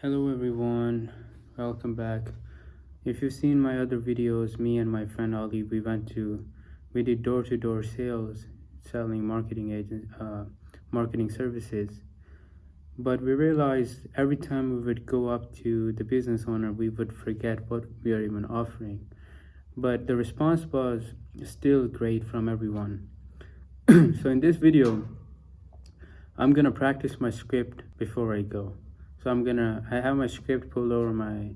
Hello everyone, welcome back. If you've seen my other videos, me and my friend Ali, we did door-to-door sales, selling marketing services. But we realized every time we would go up to the business owner, we would forget what we are even offering. But the response was still great from everyone. So in this video, I'm gonna practice my script before I go. So I have my script pulled over my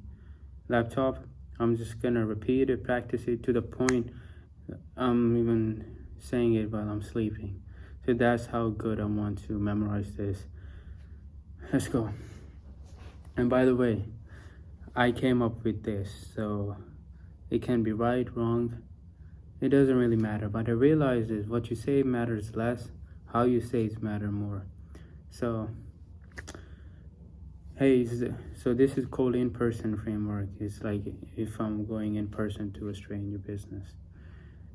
laptop. I'm just gonna repeat it, practice it to the point I'm even saying it while I'm sleeping. So that's how good I want to memorize this. Let's go. And by the way, I came up with this, so it can be right, wrong. It doesn't really matter. But I realize is what you say matters less, how you say it matters more. So hey, so this is called in-person framework. It's like if I'm going in person to a stranger business.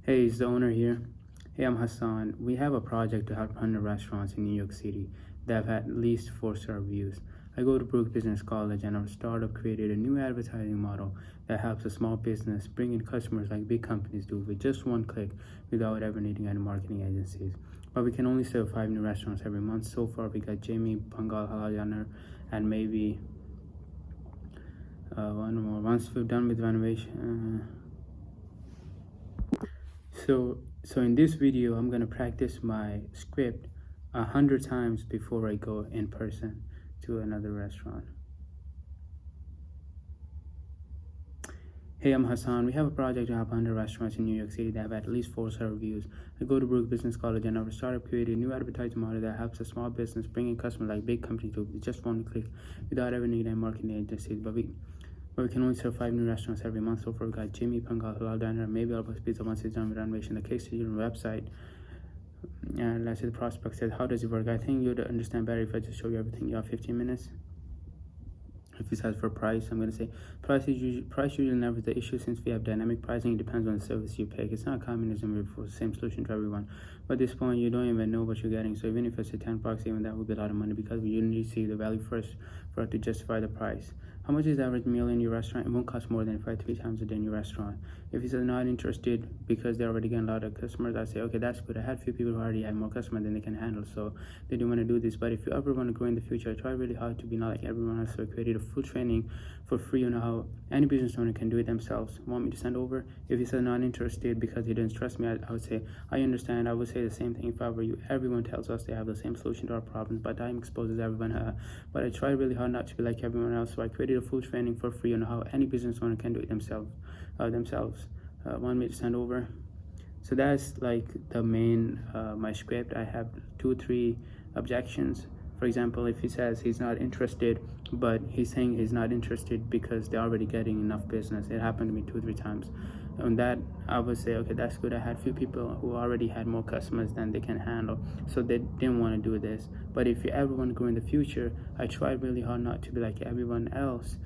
Hey, is the owner here? Hey, I'm Hassan. We have a project to help 100 restaurants in New York City that have had at least 4-star reviews. I go to Brook Business College and our startup created a new advertising model that helps a small business bring in customers like big companies do with just one click without ever needing any marketing agencies. But we can only serve 5 new restaurants every month. So far, we got Jamie, Pangal, Halal Dinner, and maybe one more. Once we're done with renovation. So in this video, I'm gonna practice my script 100 times before I go in person to another restaurant. Hey, I'm Hassan. We have a project to help 100 restaurants in New York City that have at least 4-star reviews. I go to Brook Business College and our startup created a new advertising model that helps a small business bring in customers like big companies do with just one click without ever needing any marketing agencies. But we can only serve 5 new restaurants every month. So far, we got Jimmy, Pangal, Halal Diner, maybe I'll post pizza once it's done with renovation. The case student website. And let's say the prospect says, how does it work? I think you'd understand better if I just show you everything. You have 15 minutes. If it says for price, I'm going to say price usually never the issue since we have dynamic pricing. It depends on the service you pick. It's not communism for the same solution to everyone. But at this point, you don't even know what you're getting. So even if it's a $10, even that would be a lot of money because you need to see the value first for it to justify the price. How much is the average meal in your restaurant? It won't cost more than 3 times a day in your restaurant. If he's not interested because they're already getting a lot of customers, I say, okay, that's good. I had a few people who already have more customers than they can handle, so they don't want to do this. But if you ever want to grow in the future, I try really hard to be not like everyone else. So I created a full training for free on how any business owner can do it themselves. Want me to send over? If he's not interested because he didn't trust me, I would say, I understand. I would say the same thing if I were you. Everyone tells us they have the same solution to our problems, but time exposes everyone. But I try really hard not to be like everyone else, so I created a full training for free on how any business owner can do it themselves. Want me to send over? So that's like the main my script. I have 2-3 objections. For example, if he says he's not interested, but he's saying he's not interested because they're already getting enough business. It happened to me 2-3 times. On that, I would say, okay, that's good. I had few people who already had more customers than they can handle, so they didn't want to do this. But if you ever want to grow in the future, I tried really hard not to be like everyone else.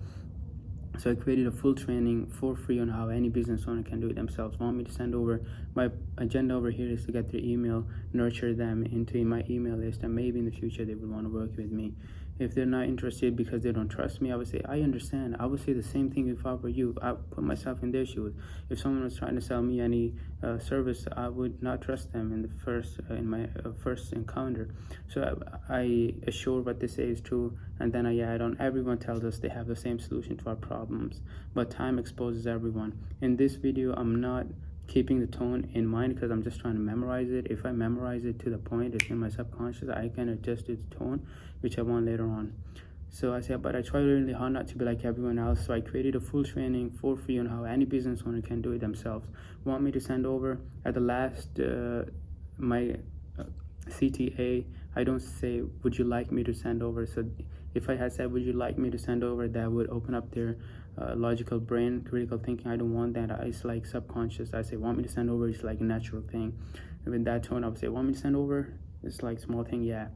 So I created a full training for free on how any business owner can do it themselves. Want me to send over? My agenda over here is to get their email, nurture them into my email list, and maybe in the future they would want to work with me. If they're not interested because they don't trust me, I would say, I understand. I would say the same thing if I were you. I put myself in their shoes. If someone was trying to sell me any service, I would not trust them in my first encounter. So I assure what they say is true, and then I add on. Everyone tells us they have the same solution to our problems, but time exposes everyone. In this video, I'm not keeping the tone in mind because I'm just trying to memorize it. If I memorize it to the point, it's in my subconscious, I can adjust its tone, which I want later on. So I said, but I try really hard not to be like everyone else. So I created a full training for free on how any business owner can do it themselves. Want me to send over? At the last, my CTA, I don't say, would you like me to send over? So if I had said, would you like me to send over, that would open up their logical brain, critical thinking. I don't want that. It's like subconscious. I say, want me to send over? It's like a natural thing. And with that tone, I would say, want me to send over? It's like small thing, yeah.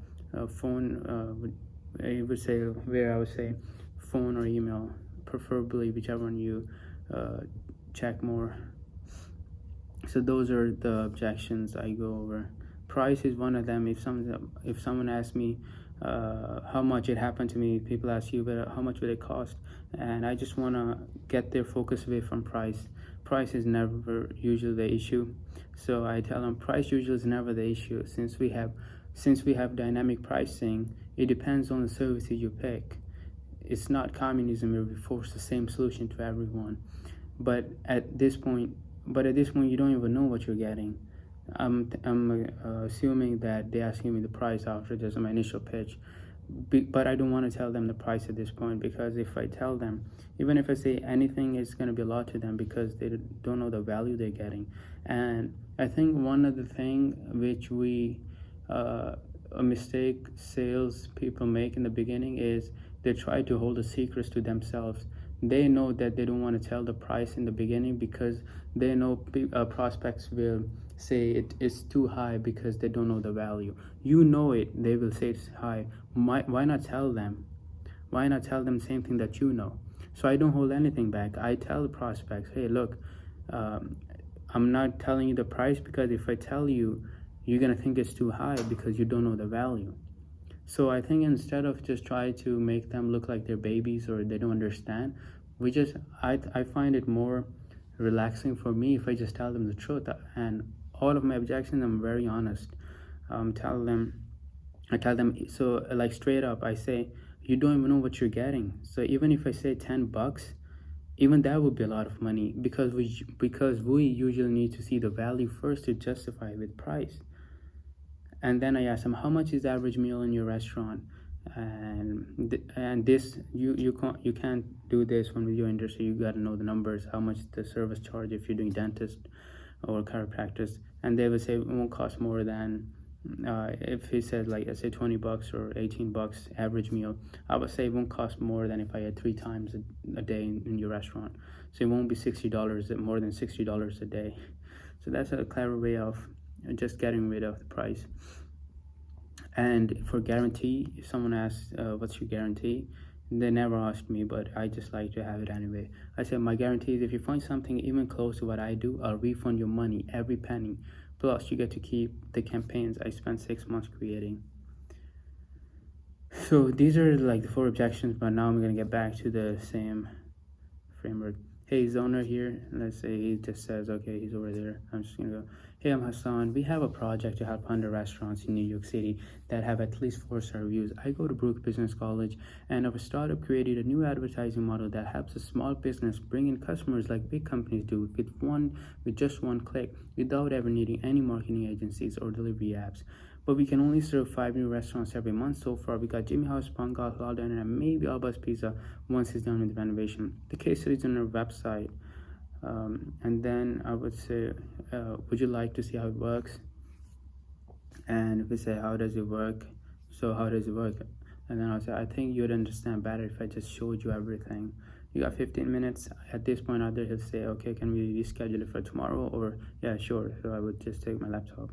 Phone, I would say, where I would say phone or email, preferably whichever one you check more. So those are the objections I go over. Price is one of them. If someone asks me how much it happened to me. People ask you, but how much will it cost? And I just want to get their focus away from price. Price is never usually the issue. So I tell them price usually is never the issue. Since we have dynamic pricing, it depends on the services you pick. It's not communism where we force the same solution to everyone. But at this point, you don't even know what you're getting. I'm assuming that they're asking me the price after just my initial pitch, but I don't want to tell them the price at this point, because if I tell them, even if I say anything, it's going to be a lot to them because they don't know the value they're getting. And I think one of the thing which a mistake sales people make in the beginning is they try to hold the secrets to themselves. They know that they don't want to tell the price in the beginning because they know prospects will say it is too high because they don't know the value. You know it, they will say it's high. Why not tell them? Why not tell them the same thing that you know? So I don't hold anything back. I tell the prospects, hey, look, I'm not telling you the price because if I tell you, you're gonna think it's too high because you don't know the value. So I think instead of just try to make them look like they're babies or they don't understand, I find it more relaxing for me if I just tell them the truth. And all of my objections, I'm very honest. I tell them, so like straight up, I say, you don't even know what you're getting. So even if I say $10, even that would be a lot of money because we usually need to see the value first to justify with price. And then I ask them, how much is the average meal in your restaurant? And this you can't do this one with your industry. You got to know the numbers, how much the service charge if you're doing dentist or chiropractors. And they will say it won't cost more than if he said, like, I say $20 or $18 average meal, I would say it won't cost more than if I had 3 times a day in your restaurant. So it won't be $60, more than $60 a day. So that's a clever way of just getting rid of the price. And for guarantee, if someone asks what's your guarantee, they never asked me, but I just like to have it anyway. I said my guarantee is if you find something even close to what I do, I'll refund your money, every penny. Plus you get to keep the campaigns I spent 6 months creating. So these are like the 4 objections, but now I'm gonna get back to the same framework. Hey, is the owner here? Let's say he just says, okay, he's over there. I'm just gonna go, hey, I'm Hassan. We have a project to help 100 restaurants in New York City that have at least 4-star reviews. I go to Brooks Business College, and our startup created a new advertising model that helps a small business bring in customers like big companies do with just one click, without ever needing any marketing agencies or delivery apps. But we can only serve 5 new restaurants every month. So far, we got Jimmy House, Pungal, Halal Diner, and maybe Alba's Pizza once it's done with the renovation. The case study is on our website. And then I would say, would you like to see how it works? And if we say, how does it work? So how does it work? And then I'll say, I think you'd understand better if I just showed you everything. You got 15 minutes. At this point, either he'll say, okay, can we reschedule it for tomorrow? Or, yeah, sure. So I would just take my laptop.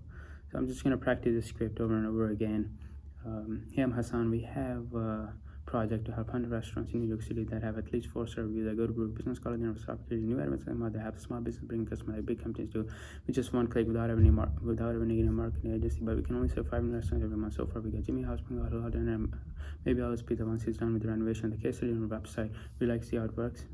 So I'm just going to practice the script over and over again. Hey, I'm Hassan. We have a project to help 100 restaurants in New York City that have at least 4-star reviews. I go to Brooks Business College and start creating new advertising model that have small business bring customers like big companies do with just one click without ever needing a marketing agency. But we can only serve 5 new restaurants every month. So far, we got Jimmy House, Pungal, Halal Diner, and maybe Alba's Pizza once it's done with the renovation. The case study on our website. We like to see how it works.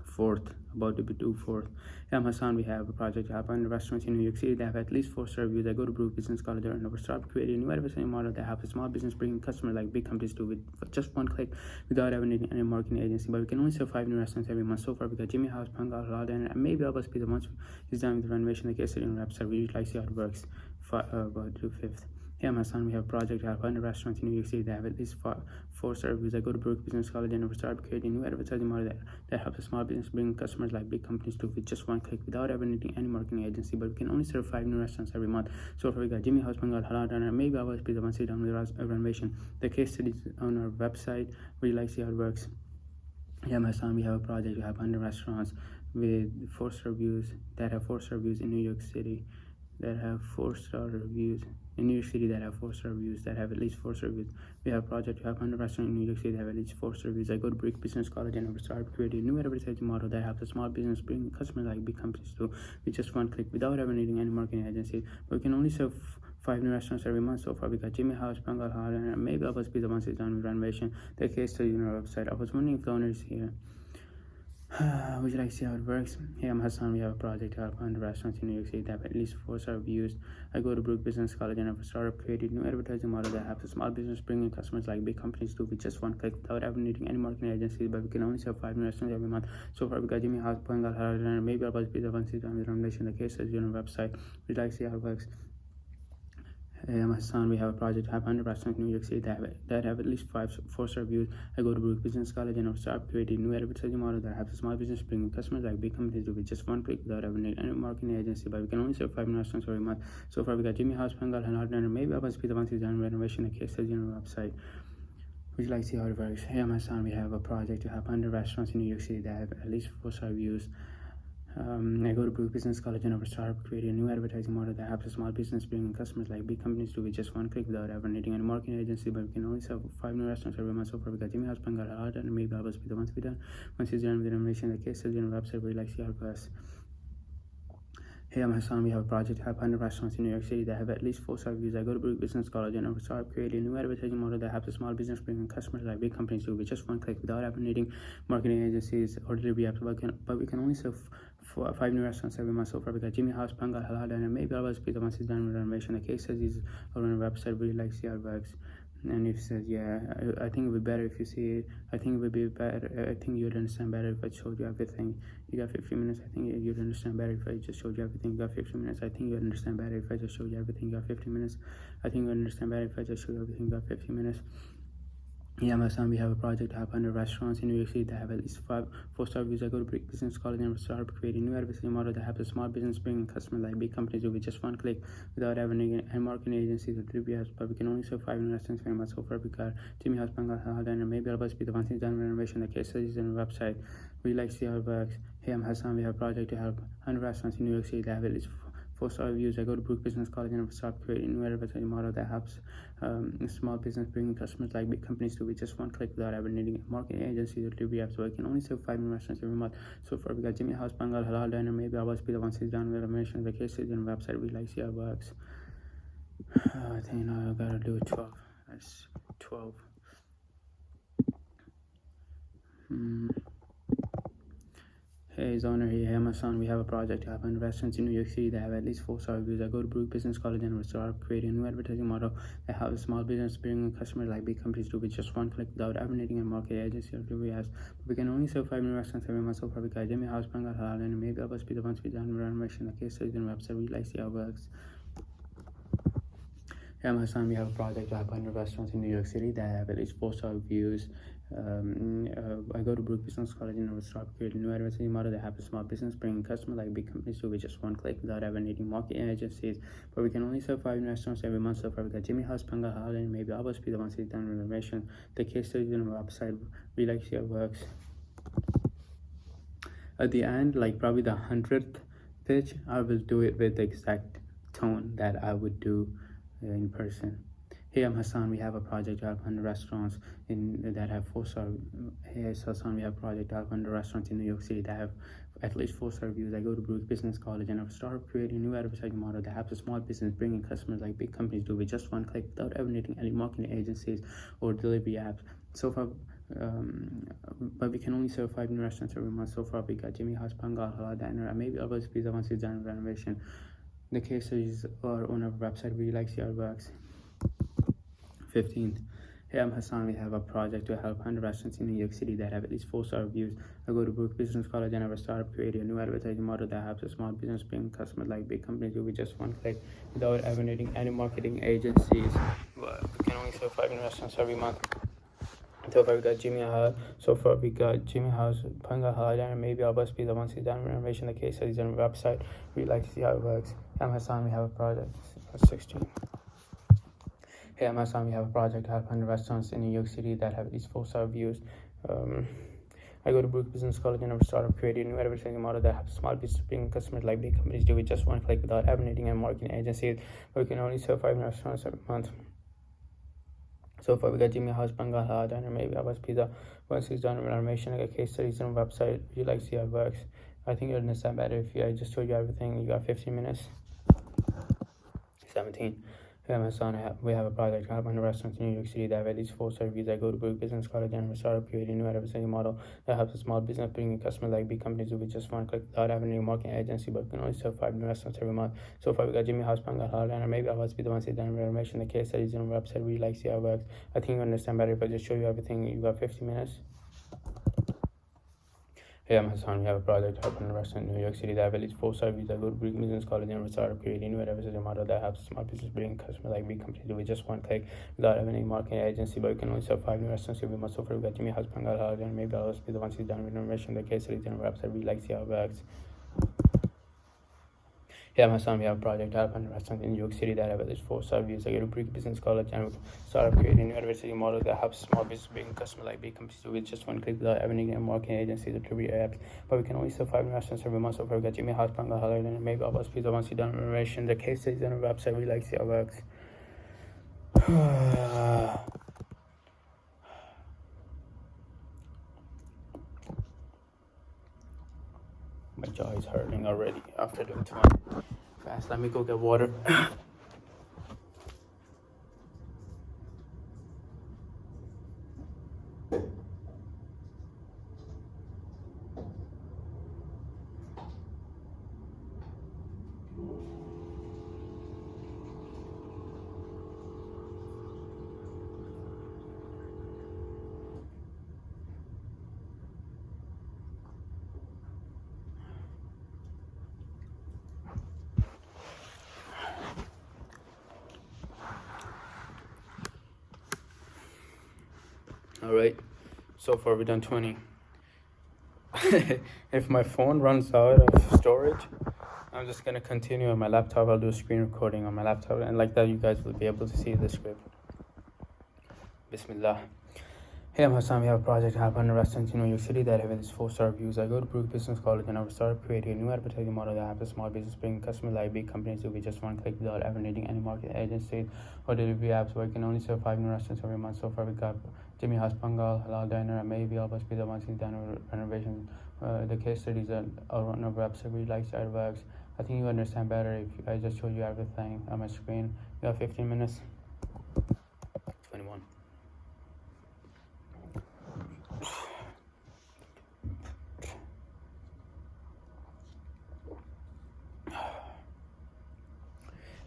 Fourth, about to be due fourth. Yeah, I'm Hassan. We have a project to help 100 restaurants in New York City that have at least 4-star reviews. I go to Brooks Business College and our startup created a new advertising model that helps a small business bring customers like big companies do with just one click without ever needing any marketing agency. But we can only serve 5 new restaurants every month. So far, we got Jimmy House, Pungal, Halal Diner, and maybe Alba's Pizza once it's done with the renovation. The case study on our website. We usually like to see how it works. About to fifth. Hey, I'm Hassan. We have a project to help 100 restaurants in New York City that have at least 4-star reviews. I go to Brooks Business College and we start creating a new advertising model that helps a small business bring customers like big companies do with just one click without ever needing any marketing agency. But we can only serve 5 new restaurants every month. So far, we got Jimmy House, Pungal, Halal Diner, maybe Alba's Pizza once it's done with the renovation. The case study is on our website. We like to see how it works. Yeah, my son, we have a project to help 100 restaurants with 4-star reviews that have 4-star reviews in New York City that have 4-star reviews in New York City that have 4-star reviews that have at least 4-star reviews. We have a project to help 100 restaurants in New York City that have at least 4-star reviews. I go to Brooks Business College and we start creating a new advertising model that helps a small business bring customers like big companies do with just one click without ever needing any marketing agency. But we can only serve 5 new restaurants every month. So far, we got Jimmy House, Bengal Hall, and maybe Alba's Pizza once it's done with renovation. The case study on our website. I was wondering if the owner is here. Would you like to see how it works? Hey, I'm Hassan. We have a project to help 100 restaurants in New York City that have at least 4-star reviews. I go to Brook Business College and have a startup created new advertising model that helps a small business bring in customers like big companies do with just one click without ever needing any marketing agencies. But we can only serve 5 new restaurants every month. So far, we got Jimmy House, Bengal Hall, and maybe Alba's Pizza once it's done with renovation. The case study on our website. Would you like to see how it works? My son, we have a project to have 100 restaurants in New York City that have at least 4-star reviews. I go to Brook Business College and start creating new advertising model that helps a small business bring in customers like big companies do with just one click without ever needing any marketing agency. But we can only serve 5 new restaurants every month. So far, we got Jimmy House, Bengal, and maybe Alba's Pizza once it's done renovation. The case study on our website. Would you like to see how it works? Hey, my son, we have a project to have 100 restaurants in New York City that have at least 4-star reviews. I go to Brook Business College and have a startup creating a new advertising model that helps a small business bring in customers like big companies do with just one click without ever needing any marketing agency. But we can only serve 5 new restaurants every month. So far, we got Jimmy House, Bengal, and maybe Alba's Pizza once we're done. Once it's done with the renovation, the case study on our website. Would you like to see how it works? Hey, I'm Hassan. We have a project to have 100 restaurants in New York City that have at least 4-star reviews. I go to Brook Business College and start creating a new advertising model that helps a small business bring in customers like big companies do with just one click without ever needing marketing agencies or delivery apps. But we can only serve 5 new restaurants every month. So far, we got Jimmy House, Bengal, Halal, and maybe Alba's Pizza once it's done with renovation. The case says is on our website. Would you like to see how it works? And if it says, yeah, I think it would be better if you see it. I think it would be better. I think you'd understand better if I showed you everything. You got 15 minutes. I think you'd understand better if I just showed you everything. You got 15 minutes. I think you'd understand better if I just showed you everything. You got 15 minutes. I think you'd understand better if I just showed you everything. You got 15 minutes. Yeah, my son, we have a project to have 100 restaurants in New York City that have at least 4-star reviews. I go to Brook Business College and start creating new advertising model that helps a small business bring in customers like big companies do with just one click without ever needing any marketing agencies or delivery apps. But we can only serve 5 new restaurants very much. So far, we got Jimmy House, Bengal, and maybe Alba's Pizza once it's done renovation. The case studies on our website. We like to see how it works. Hey, I'm Hassan. We have a project to help 100 restaurants in New York City that have at least 4-star reviews. I go to Brook Business College and start creating a new advertising model that helps small business bring in customers like big companies do with just one click without ever needing marketing agencies or delivery apps. So I can only serve 5 new restaurants every month. So far, we got Jimmy House, Bengal, Halal, and maybe Alba's Pizza once it's done with renovation. The case is on the website. We like to see how it works. I think now I gotta do 12. That's 12. Hey, Zoner here. Hey, my son. We have a project to have 100 restaurants in New York City that have at least 4-star reviews. I go to Brook Business College and start creating a new advertising model that helps small business bring in customers like big companies do with just one click without ever needing a market agency or delivery apps. But we can only serve 5 new restaurants every month. So far, we got Jimmy House, Bengal, Halal, and maybe Alba's Pizza once we're done with renovation. The case studies on the website. We like to see how it works. Yeah, my son, we have a project to have 100 restaurants in New York City that have at least 4-star reviews. I go to Brook Business College and start creating a new advertising model that helps a small business bring in customers like big companies do with just one click without ever needing marketing agencies. But we can only serve 5 new restaurants every month. So far, we got Jimmy House, Bengal, Hall, and maybe Alba's Pizza once it's done renovation. The case studies on our website. We like to see how it works. At the end, like probably the 100th pitch, I will do it with the exact tone that I would do in person. Hey, I'm Hassan. We have a project to help 100 restaurants that have 4-star. Hey, it's Hassan. We have a project to help 100 restaurants in New York City that have at least 4-star reviews. I go to Brook Business College and I've started creating a new advertising model that helps a small business bring in customers like big companies do with just one click without ever needing any marketing agencies or delivery apps. So far, but we can only serve 5 new restaurants every month. So far, we got Jimmy House, Bengal, Halal, and maybe Alba's Pizza once it's done renovation. The case studies are on our website. We like to see how it works. 15th. Hey, I'm Hassan. We have a project to help 100 restaurants in New York City that have at least 4-star reviews. I go to Brook Business College and have a startup creating a new advertising model that helps a small business bring customers like big companies do with just one click without ever needing any marketing agencies. But we can only serve 5 new restaurants every month. So far, we got Jimmy House. So far, we got Jimmy House, Bengal, and maybe Alba's Pizza once it's done renovation. The case studies on the website. We like to see how it works. I'm Hassan. We have a project. 16. Hey, I'm Hassan. We have a project to help 100 restaurants in New York City that have at least 4-star reviews. I go to Brook Business College and I've started creating a new advertising model that helps small business bring customers like big companies do with just one click without ever needing a marketing agency. But we can only serve 5 restaurants every month. So far, we got Jimmy House, Bengal, and maybe Alba's Pizza once it's done with renovation. Like a case studies on the website. If you like to see how it works, I think you'll understand better if I just showed you everything. You got 15 minutes. 17. Hey, my son, we have a project. I have 100 restaurants in New York City that have at least 4 reviews. I go to Brook Business College and we started creating a new advertising model that helps a small business bring in customers like big companies with just one click without having a marketing agency, but we can only serve 5 new restaurants every month. So far, we got Jimmy House, Pangal, Holiday, and maybe I'll be the ones that done information. The case studies on our website really like see how it works. I think you understand better if I just show you everything. You got 15 minutes. Hey, I'm Hassan. We have a project helping a restaurant in New York City that have at least 4 reviews. I go to Greek Business College and we started creating a new advertising model that helps small business bring customers like big companies with just one click without having any marketing agency. But we can only serve 5 new restaurants every month. So far, we got Jimmy House, Pangal, Holiday, and maybe I'll be the ones who's done renovation. The case studies on our website really like see how it works. Yeah, my son, we have a project helping restaurants in New York City that have at least 4 reviews. I go to Greek Business College and we started creating a new advertising model that helps small business bring customers like big companies with just one click without having any marketing agencies or trivia apps. But we can only serve 5 new restaurants every month. So far, we got Jimmy House, Pangal, Holiday, and maybe I'll be the ones who's done renovation. The case studies on our website really like see how it works. My jaw is hurting already after doing 20. Fast, let me go get water. All right, so far we've done 20. If my phone runs out of storage, I'm just gonna continue on my laptop. I'll do a screen recording on my laptop, and like that you guys will be able to see the script. Bismillah. Hey, I'm Hassan. We have a project helping restaurants in New York City that have at least 4 reviews. I go to Brook Business College and I started creating a new advertising model that helps a small business bring customers like big companies with just one click without ever needing any marketing agency or delivery apps. Where I can only serve 5 new restaurants every month. So far, we got Jimmy House, Pangal, Halal Diner, and maybe I'll be the ones who's done renovations. The case studies are on our website. We like how it works. I think you understand better if I just show you everything on my screen. You have 15 minutes. 21.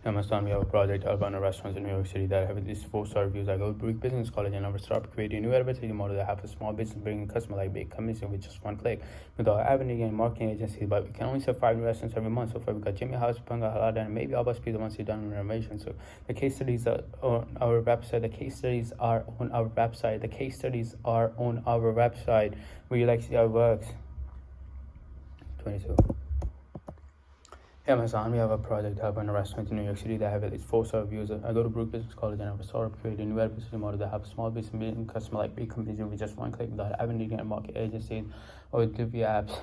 Amazon, we have a project helping restaurants in New York City that have at least 4 reviews. I go to Brook Business College and I start creating a new advertising model that helps a small business bring customers like big companies with just one click without having any marketing agency. But we can only serve 5 new restaurants every month. So far, we got Jimmy House, Pangal, Halal, and maybe I'll be the ones who done renovation. So the case studies are on our website. The case studies are on our website. The case studies are on our website. Would you like to see how it works? 22. Hey, Amazon, we have a project helping a restaurant in New York City that have at least 4 reviews. I go to Brook Business College and I started creating a new advertising model that helps small business and customer like big companies with just one click without having to get market agencies or delivery apps.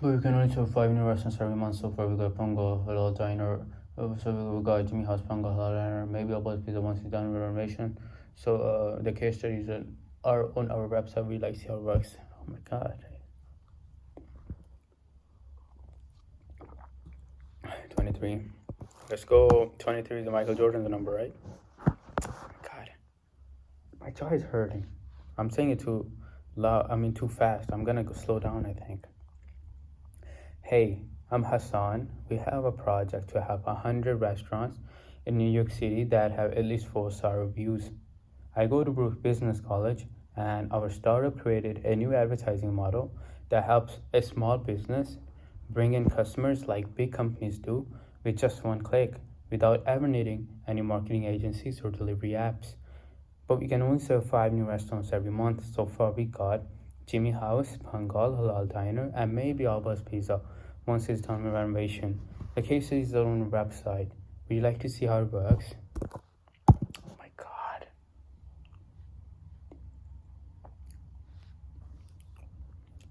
But we can only serve 5 new restaurants every month. So far, we got Pangal, Halal Diner. So we got Jimmy House, Pangal, Halal Diner. Maybe I'll be the ones who done renovation. So the case studies are on our website. We like to see how it works. Oh my God. 23. Let's go. 23 is the Michael Jordan's number, right? God. My jaw is hurting. I'm saying it too loud. Too fast. I'm gonna go slow down, I think. Hey, I'm Hassan. We have a project to have 100 restaurants in New York City that have at least 4 reviews. I go to Brook Business College and our startup created a new advertising model that helps a small business bring in customers like big companies do with just one click without ever needing any marketing agencies or delivery apps. But we can only serve 5 new restaurants every month. So far, we got Jimmy House, Pangal, Halal Diner, and maybe Alba's Pizza once it's done with renovation. The case studies are on the website. Would you like to see how it works? Oh my God.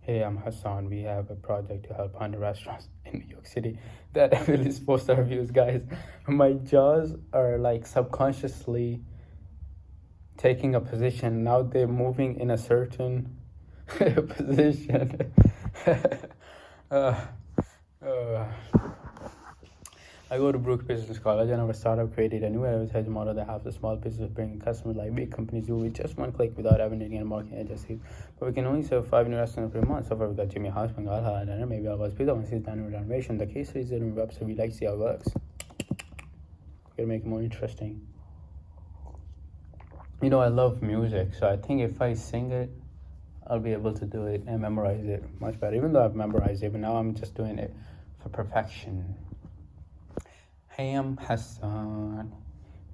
Hey, I'm Hassan. We have a project to help 100 restaurants in New York City that have at least 4 reviews, guys. My jaws are like subconsciously taking a position. Now they're moving in a certain position. Uh, I go to Brook Business College and our startup created a new advertising model that helps the small business bring customers like big companies do with just one click without ever needing a marketing agency. But we can only serve 5 new restaurants per month. So far, we got Jimmy House, Bengal, Dinner, maybe Alva's Pizza, once he's done with renovation. The case studies in the website, we like to see how it works. We're gonna make it more interesting. You know, I love music, so I think if I sing it, I'll be able to do it and memorize it much better. Even though I've memorized it, but now I'm just doing it for perfection. Hey, I'm Hassan.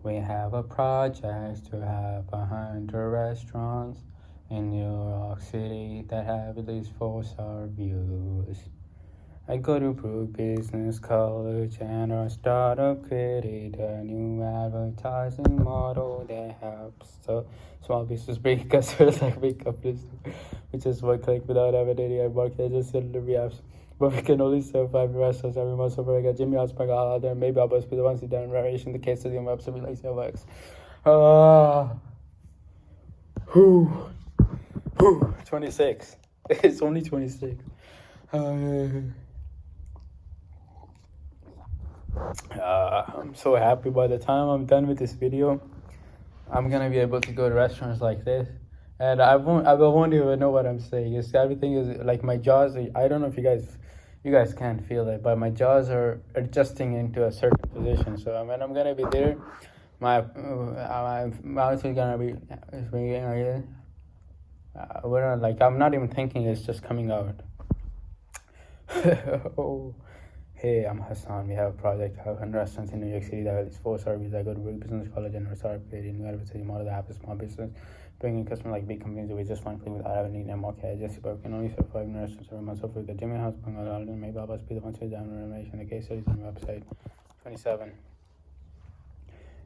We have a project to have 100 restaurants in New York City that have at least 4-star reviews. I go to Brook Business College and our startup created a new advertising model that helps so small business bring customers like big companies, which is one click without ever needing a market just delivery apps. But we can only serve 5 restaurants every month. So we got Jimmy House, Bengal, there, maybe I'll be the ones who done renovation. The case study on website, we like to works. Whew, 26. It's only 26. I'm so happy by the time I'm done with this video. I'm gonna be able to go to restaurants like this, and I won't even know what I'm saying. Everything is like my jaws. I don't know if you guys can't feel it, but my jaws are adjusting into a certain position. So when I'm gonna be there, my mouth is gonna be we're not, like I'm not even thinking. It's just coming out. Oh. Hey, I'm Hassan. We have a project to have 100 restaurants in New York City that has 4-star reviews. I go to Brook Business College and start creating new advertising model that helps small business, bringing customers like big companies with just one click without having need a market agency. But we can only serve 5 new restaurants every month. So for the Jimmy House, Bengal, maybe I'll be the ones who down renovation. The case studies on the website. 27.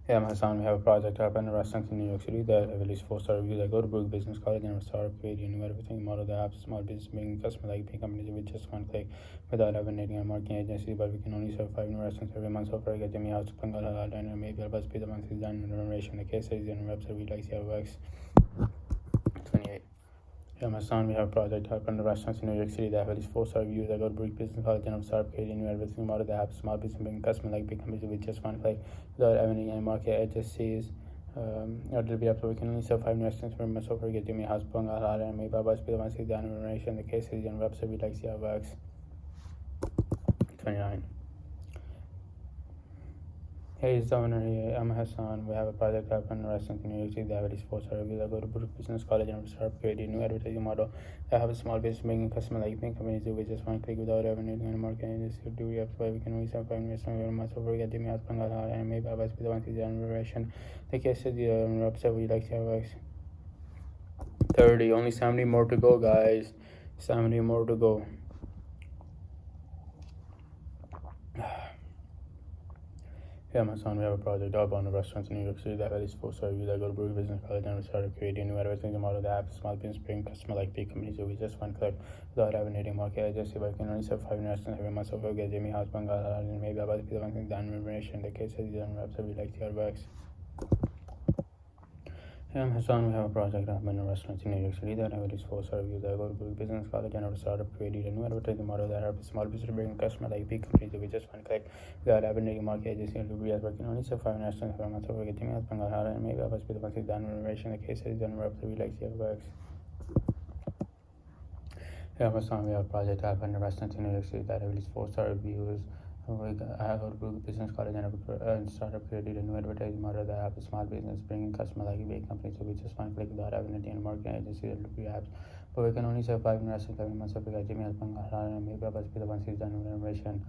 Yeah, I'm Hassan. We have a project to open a restaurant in New York City that have at least 4-star reviews. I go to Brook Business College and start creating a new advertising model that helps small business bring customers like big companies with just one click without ever needing a marketing agency. But we can only serve 5 new restaurants every month. So far, I get Jimmy House, Bengal, Dinner, maybe I'll be the ones who's done renovation. The case studies on the website. We like to see how it works. 28. Yeah, my son, we have a project to open the restaurants in New York City that have at least 4-star reviews. I go to Brook Business College and start creating new advertising model that helps small business bring customers like big companies with just one click without ever needing any market agencies. Or to be up so we can only serve 5 new restaurants per month. So far, get Jimmy House, Bengal, and maybe I'll be the ones who's done renovation. The case studies on the website. We like to see how it works. 29. Hey, it's the owner here. I'm Hassan. We have a project to open a restaurant in New York City that have at least 4-star reviews. I go to Brook Business College and start creating a new advertising model that have a small business bringing customers like big companies with just one click without ever needing any marketing agency. Do we have to we can only serve 5 restaurants every month. So we get Jimmy House, Bengal, and maybe I'll be the one to do renovation. The case study on the website. We like to see how it works. 30. Only 70 more to go, guys. 70 more to go. Yeah, my son, we have a project up on the restaurants in New York City that have at least 4-star reviews. I go to Brook Business College and we started creating a new advertising model that helps small business bring customers like big companies with just one click without ever needing market agency. But I can only serve 5 restaurants every month. So we'll get Jimmy House, Bengal, and maybe I'll be the one thing done renovation. The case is on website. We like to hear works. Yeah, I'm Hassan. We have a project up in a restaurant in New York City that have at least 4-star reviews. I go to Brook Business College and our startup created a new advertising model that helps small business bring customers like big companies with just one click without ever needing market agency or degree as working only serve 5 restaurants per month. So we're getting out Bengal, and maybe I'll be the one who's done renovation. The case is on website. We like to see how it works. Yeah, my son, we have a project to open a restaurant in New York City that have at least 4-star reviews. I go to Brook Business College and startup created a new advertising model that helps small business bringing customers like big companies with just one click without having any marketing agency or degree apps. But we can only serve 5 restaurants every month. So we got Jimmy House, and maybe I'll be the ones who's done renovation.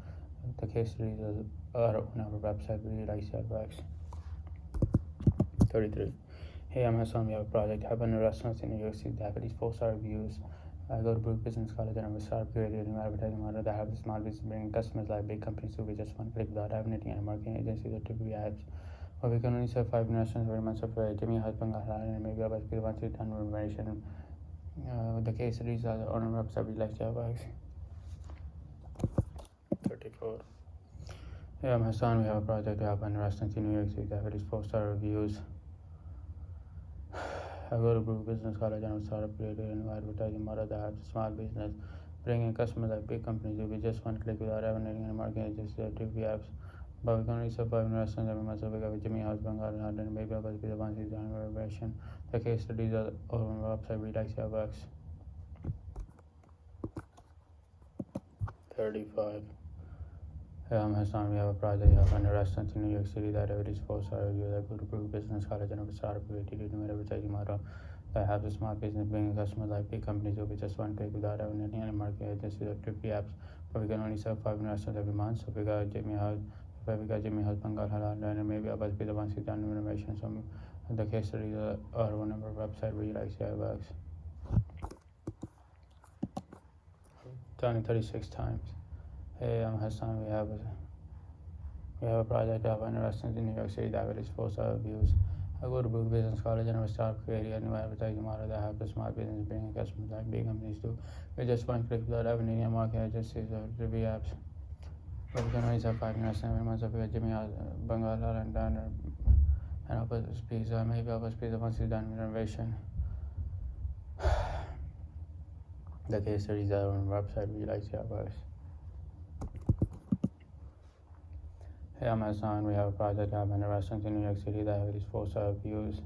The case studies are on our website. We really like to see how it works. 33. Hey, I'm Hassan. We have a project to open restaurants in New York City that have at least 4-star reviews. I go to Brook Business College and we start creating a new advertising model that helps small business bring customers like big companies who with just one click without having any marketing agencies or degree apps. But we can only serve 5 restaurants every month. So for Jimmy House, Bengal, and maybe I'll be the ones who've done renovation. The case studies are on our website. We like to have works. 34. Yeah, my son, we have a project to open restaurants in New York City that have at least 4-star reviews. I go to Brook Business College and startup created a new advertising model that helps small business bringing customers like big companies will be just one click without ever needing any marketing agency or TV apps. But we can only survive in restaurants every month, so we got with Jimmy House, Bengal, and London, maybe I'll be the ones who's done reversion. The case studies are all on our website, we like to have works. 35. Hassan, we have a project here on a restaurant in New York City that averages 4-star reviews. I go to Brook Business College and have a startup created to new advertising model that has a small business bringing customers like big companies over just one click without having any marketing agencies or trippy apps. But we can only serve 5 restaurants every month, so we got Jimmy House, Bengal, Halal, and maybe I'll be the ones who done innovation. So the case studies are on our website where you like see how it works. Done it 36 times. Hey, I'm Hassan. We have a project of an restaurant in New York City that averages 4-star reviews. I go to Brook Business College and I start creating a new advertising model that helps the small business bringing customers like big companies do. We just one click without having any marketing agencies or review apps. But we can only have 5 restaurants every month, so we got Jimmy House, Bengal, and Diner, and Opus Pizza. Maybe Opus Pizza once it's done renovation. The case studies are on our website. We like to see how it works. Hey, I'm Hassan. We have a project up in a restaurant in New York City that has 4-star reviews.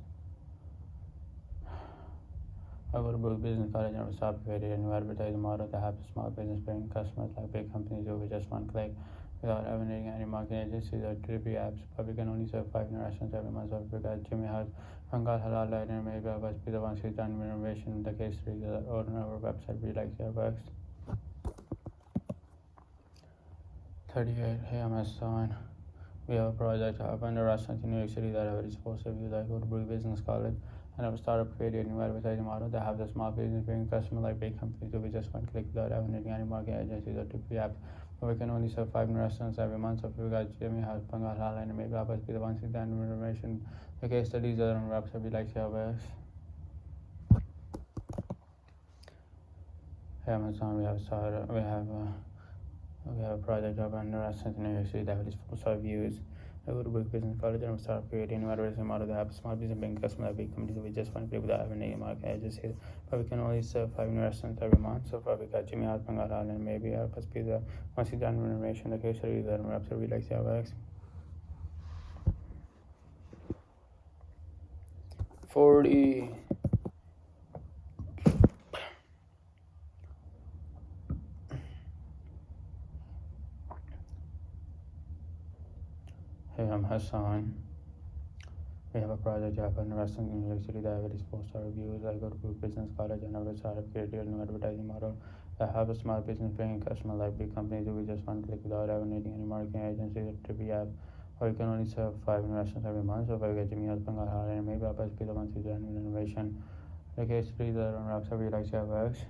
I go to Brook Business College and start creating a new advertising model that helps small business bring customers like big companies over just one click without having needing any marketing agencies or trippy apps. But we can only serve 5 restaurants every month, so we got Jimmy House, Bengal, Halal, and maybe I'll be the ones who's done renovation. The case studies are on our website. We like their works. 38. Hey, I'm Hassan. We have a project up in a restaurant in New York City that averages 4-star reviews. I go to Brook Business College and I have started creating a new advertising model that has a small business bringing customers like big companies over just one click without having needing any marketing agencies or trippy apps. But we can only serve 5 restaurants every month, so if we got Jimmy House, Bengal, Halal, and maybe I'll be the ones who done renovation. The case studies are on our website. We like to see how it works. Hey, Amazon, we have a project up in a restaurant in New York City that averages 4-star reviews. I go to Brook Business College and start creating a new advertising model that helps small business bring customers like big companies with just one click without having any marketing agencies. But we can only serve 5 restaurants every month, so far we got Jimmy House, Bengal, Halal, and maybe I'll be the once it's done renovation. The case studies are on our website. We like to see how it works. 40. Hey, I'm Hassan. We have a project up in a restaurant in New York City that averages 4-star reviews. I go to Brook Business College and I started creating a new advertising model that helps a small business bringing customers like big companies who just one click without ever needing any marketing agencies or trippy apps. Or you can only serve 5 restaurants every month, so if I get Jimmy House, Bengal, Halal, and maybe I'll be the ones who done renovation. The case studies are on our website. We like to see how it works.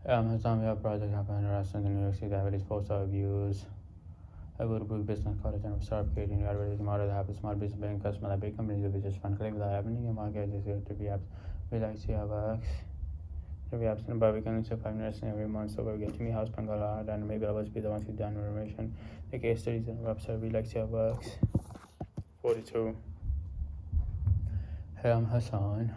Amazon, we have a project up in a restaurant in New York City that averages 4-star reviews. I go to Brook Business College and start creating a new advertising model that helps small business bring customers like big companies with just one click without having any marketing agencies or trippy apps. We like to see how it works. Trippy apps, but we can only serve 5 restaurants every month, so we get Jimmy House, Bengal, Halal, and maybe I'll be the ones who done renovation. The case studies on the website. We like to see how it works. 42. Hey, I'm Hassan.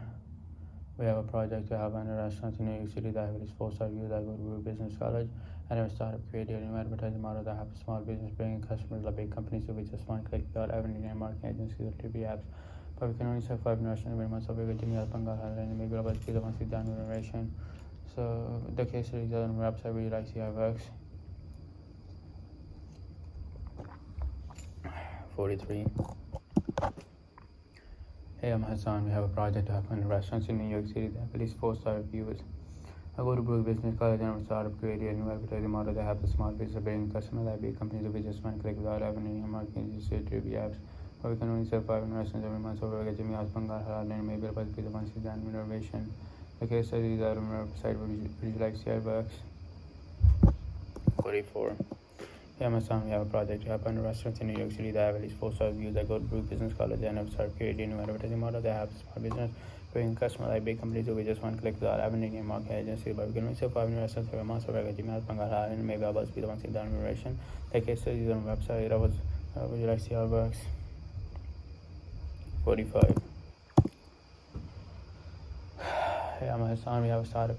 We have a project to have in a restaurant in New York City that averages 4-star reviews. I go to Brook Business College and I started creating a new advertising model that helps small business bringing customers like big companies with just one click without having any marketing agencies or TV apps. But we can only serve 5 restaurants every month, so we get Jimmy House, Bengal, and maybe I'll be the ones who done renovation. So the case studies are on our website. We like to see how it works. 43. Hey, I'm Hassan. We have a project to open restaurants in New York City that have at least 4-star reviews. I go to Brook Business College and I started creating a new advertising model that helps small business bring customers like big companies with just one click without having any marketing agencies or trippy apps. But we can only serve 5 restaurants every month, so we get Jimmy House, Bengal, Halal, and maybe I'll be the ones who done renovation. The case studies are on our website. Would you like to see how it works? 44. Hey, Amazon, we have a project to open a restaurant in New York City that have at least 4-star reviews. I go to Brook Business College and I've started creating a new advertising model that helps small business bring customers like big companies with just one click without having any marketing agency. But we can only serve 5 restaurants every month, so we get Jimmy House, Bengal, Halal, and maybe I'll be the ones who done renovation. The case studies on the website. Would you like to see how it works? 45. Hey, I'm Hassan. We have a startup.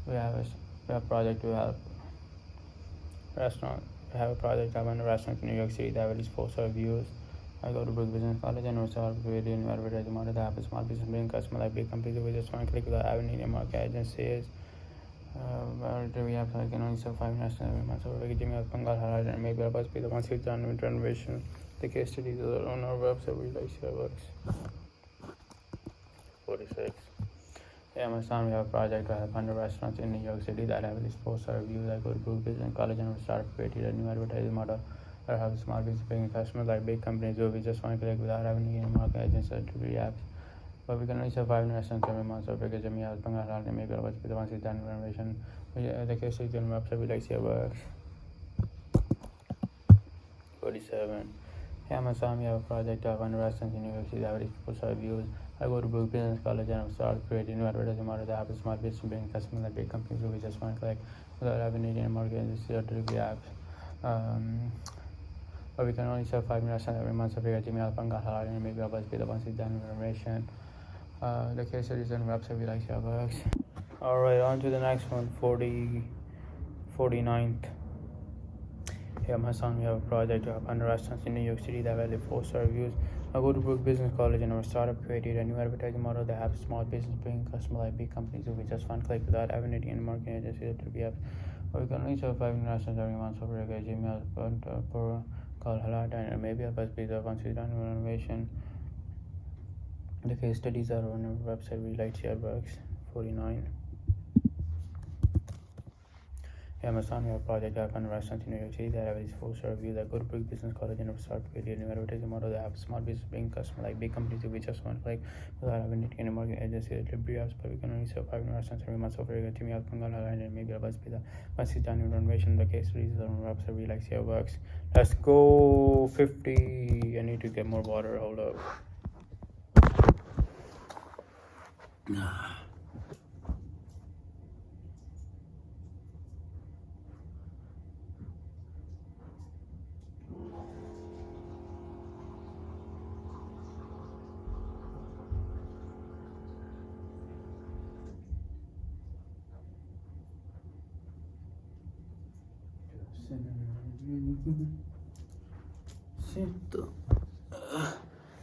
We have a project to help restaurant. We have a project to run a restaurant in New York City that have at least 4-star reviews. I go to Brook Business College and we start creating new advertising model that happens small business bring customer like big companies. We just want to click without having any market agencies. We have like only 5 national every month. So we're giving us Bengal highlight and maybe about be the ones who've done with renovation. The case studies are on our website. We like see how it works. 46. Yeah, my son, we have a project to help 100 restaurants in New York City that have at least 4-star reviews. I go to Brook Business College and we start creating a new advertising model that have small business paying customers like big companies who we just want to click without having any market agencies or degree apps. But we can only survive in restaurants every month. So because Jimmy has Bengal and maybe I'll be the ones who've done renovation. The case studies on the website. We like see how it works. 47. Hey, I'm Assam. We have a project to have 100 restaurants in New York City that have 4-star reviews. I go to Brook Business College and I start creating new advertising model that have a small business bring customers like big companies who we just want to collect without having any market agency or degree apps. But we can only serve 5 restaurants every month. So we got Jimmy Alpanga and maybe I'll be the ones who've done renovation. The case studies on the website. We like see how it works. Alright, on to the next one. 49th. Hey, I'm Hassan. We have a project to have 100 restaurants in New York City that have 4-star reviews. I go to Brook Business College and our startup created a new advertising model that has small business bring customers like big companies who we just want to click without having any marketing agency or to be apps. But we can only serve 5 restaurants every month. So we're going to Gmail for call Halad and maybe I'll be the ones who've done renovation. The case studies are on our website. We like share works. 49. Yeah, my son, we have a project to open a restaurant in New York City that have these 4-star reviews. I go to Brook Business College and start creating a new advertising model that have small business being customer like big companies who we just want to like without having any marketing agency or delivery apps. But we can only serve 5 restaurants every month. So we're going to me out Bengal and maybe I'll be the once it's done in renovation. The case studies on our website. We like see how it works. Let's go 50. I need to get more water. Hold up.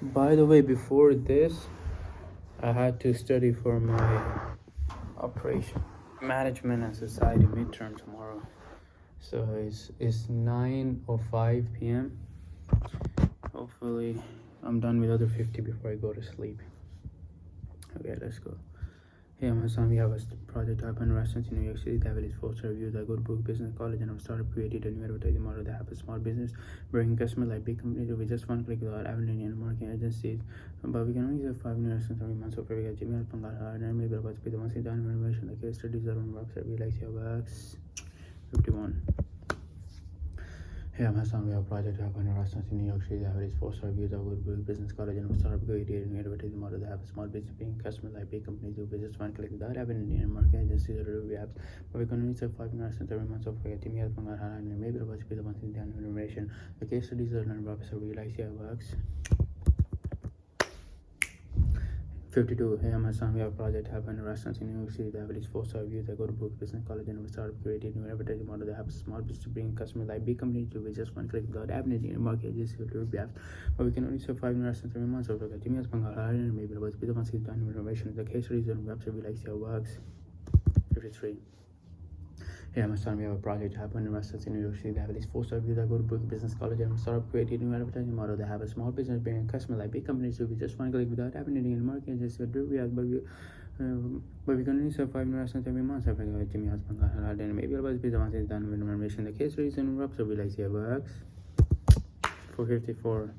By the way, before this, I had to study for my operation management and society midterm tomorrow. So it's 9:05 p.m. Hopefully, I'm done with other 50 before I go to sleep. Okay, let's go. Hey, I'm Hassan. We have a project to open restaurants in New York City that have at least 4-star reviews. I go to Brook Business College and I've started creating a new advertising model that have a small business bringing customers like big companies who we just want to click without having any marketing agencies. But we can only serve 5 new restaurants every month. So we got Jimmy Alpanga and maybe about to be the ones who done renovation. The case studies are on the website. We like see how it works. 51. Hey, I'm Hassan. We have a project to have 100 restaurants in New York City that have at least 4-star reviews. I go to Brook Business College and we start creating a new advertising model that have a small business being customers like big companies who we just want to click without having any marketing agencies or delivery apps. But we can only serve 5 restaurants every month. So we got Jimmy Alpanga and maybe about to be the ones who done renovation. The case studies are on the website. We like see how it works. 52. Hey, I'm Hassan. We have a project to have 100 restaurants in New York City that have at least 4-star reviews. I go to Brook Business College and we start creating a new advertising model that have small business bring customers like big companies who we just want to click without having any market agency or delivery apps. But we can only serve 5 restaurants every month. So we got Jimmy Alpanga and maybe about to be the ones who done renovation. The case studies on the website. We like see how it works. 53. Hey, I'm Hassan. We have a project to have 100 restaurants in New York City that have at least 4-star reviews. I go to Brook Business College and we start creating a new advertising model that have a small business bringing customers like big companies who we just want to click without having any marketing agency or delivery apps. But we can only serve 5 restaurants every month. So we got Jimmy Alpanga and maybe I'll be the ones who done renovation. The case studies on the website. We like see how it works. 454.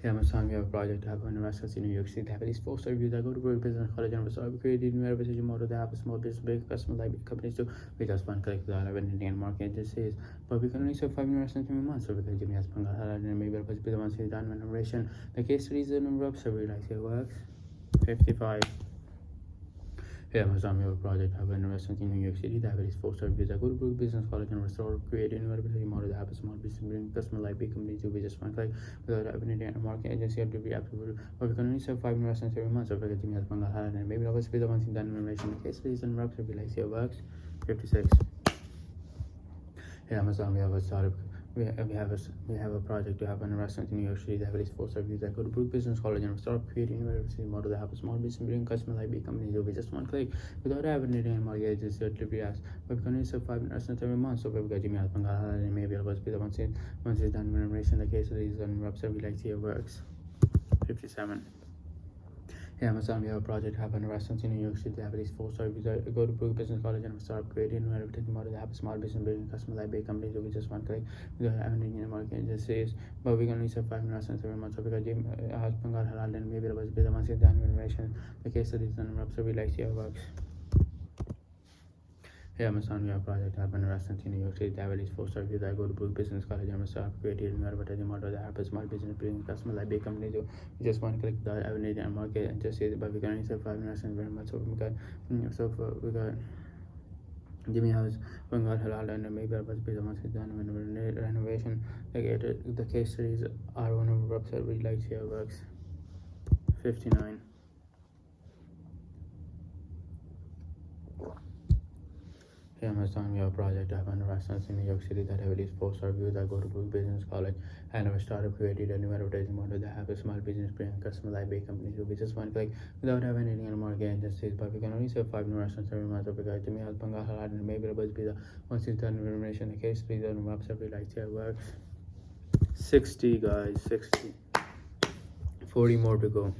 Yeah, my son, we have a project to have 100 restaurants in New York City that have at least 4-star reviews. I go to Brook Business College and we created a new advertising model that have a small business, big customers like big companies too. We just want to click without having any marketing agencies. But we can only serve 5 new restaurants every month. So we can Jimmy Alpanga and maybe I'll be the ones who done renovation. The case studies on the website. We like see how it works. 55. Hey Amazon, we have a project. I have an investment in New York City. That is 4-star reviews. I go to Brook Business College and restore, create a new advertising model that have a small business, bring customer like big companies to be just one click without having a marketing agency or to be applicable. But we can only serve 5 investments every month. So if I get to me as Bangal and maybe I'll be the ones in that information. The case studies and reps will be like your works. 56. Hey Amazon, we have a startup. We have a project to have an restaurant in New York City that has 4-star reviews. I go to Brook Business College and start creating a university model that have a small business, bring customer like big companies over just one click without having any mortgage agency or delivery apps. But we can only serve 5 restaurants every month. So we've got Jimmy Alpangala and maybe I'll be the once it's done remuneration. The case studies and reps will be like your works. 57. Hey Amazon, we have a project to have an restaurant in New York City that have at least 4-star reviews. I go to Brook Business College and start creating an advertising model that have a small business, building customer like big companies over just one click without having any marketing agencies. But we can only serve 5 restaurants every month. So because Jim Alpangala halal and maybe I'll be the ones in done remuneration. The case studies and reps will be like your works. Hey Amazon, we have a project to have an restaurant in New York City that have at least 4-star reviews. I go to Brook Business College and start creating an advertising model that have a small business, bringing customer like big companies to just one click without having any market and just say but we can only serve 5 restaurants very much. So we got Jimmy House, Bengal Halal, and maybe I was the ones done when renovation. The case studies are one of the website we like here works. 59. Hey Amazon, we have a project to have an restaurants in New York City that have at least 4-star reviews. I go to Brook Business College and our startup created a new advertising model that have a small business brand customer like big companies who just one click without having any marketing agencies. But we can only serve 5 new restaurants every month. So because Jimmy has Bengal Halal and maybe it'll be the once it's done information. The case please on the website we like here works. 60 guys, 60. 40 more to go.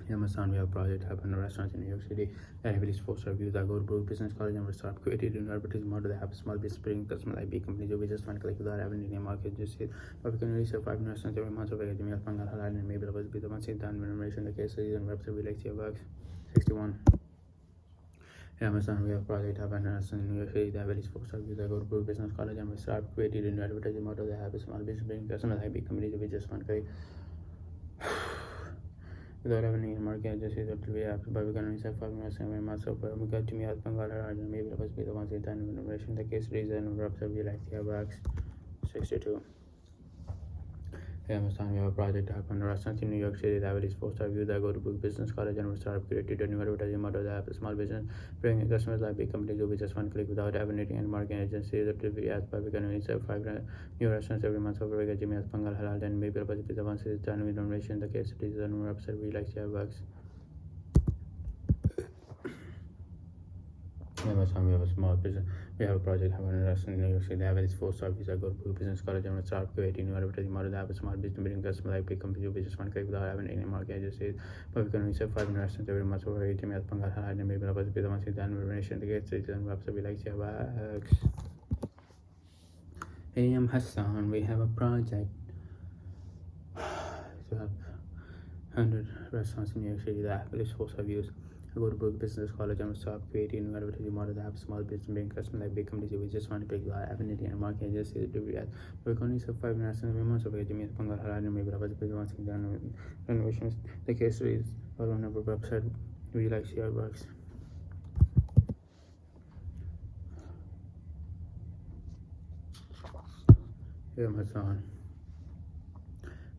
Amazon, we have a project to have in restaurants in New York City that have at least 4-star reviews. I go to Brook Business College and start created an advertising model that have a small business, bringing customer like big companies over just one click without having any market just hit. But we can only serve 5 restaurants every month. So we get Jimmy Alpangala halal and maybe it'll be the ones in done remuneration. The case studies and website we like your works. 61. Amazon, we have a project to have an restaurant in New York City that have at least 4-star reviews. I go to Brook Business College and start created an advertising model that have a small business, bringing customer like big companies over just one click without having any market agencies or TV apps. But we can only serve 5 minutes every month. So we got to me as Bangala and maybe it must be the ones in done innovation. The case reason reps will be like the works. 62. Hey Amazon, we have a project to have an restaurant in New York City that have at least 4-star reviews. I go to Brook Business College and start created a new advertising model that have a small business, bringing customers like big companies over just one click without having any marketing agencies or TV ads. But we can only serve 5 new restaurants every month. So we get Jimmy as Bangal Halal and maybe it'll be the ones in done innovation. The case reason reps will be like the works. Amazon, we have a small business. We have a project having a restaurant in New York City. They have at least 4-star reviews. I go to Business College and start creating new advertising model. They have a small business, bringing customer like big companies who just one click without having any market agencies. But we can only serve 5 restaurants every month. So we're getting at Bangal Halal and maybe it'll be the ones in done remuneration. The case reason reps will be like the works. Hey, I'm Hassan. We have a project to have 100 restaurants in New York City that have at least 4-star reviews. I go to Brook Business College and start creating new advertising model that have small business, bring customer like big companies who just want to pick without having any market agency to do that. But we can only serve 5 restaurants every month. So we get Jimmy Bangal Halal and maybe it'll be the ones in done renovations. The case is all on our website. We like see how it works. Here Amazon.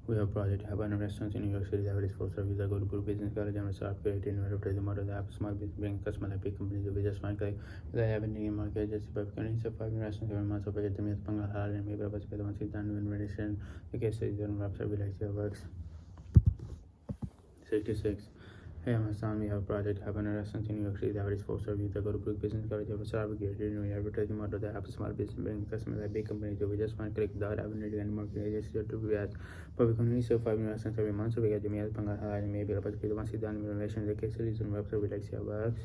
We have a project to have an restaurant in New York City that have at least 4-star reviews. I go to Brook Business College and start creating new advertising model that have small business, bring customer like big companies who just one click without having any market agency. But we can only serve 5 restaurants every month. So we get Jimmy Bangal Halal and maybe it'll be the ones in done remuneration. The case is on website we like see how it works. 66. Hey Amazon, we have a project to have an restaurant in New York City that have at least 4-star reviews. I go to Brook Business College and start creating new advertising model that have a small business, bring customers like big companies who just one click without having any market agency or to be ads. But we can only serve 5 restaurants every month. So we get Jimmy Bangal Halal and maybe it'll be the ones in done remuneration. The case is on website we like see how it works.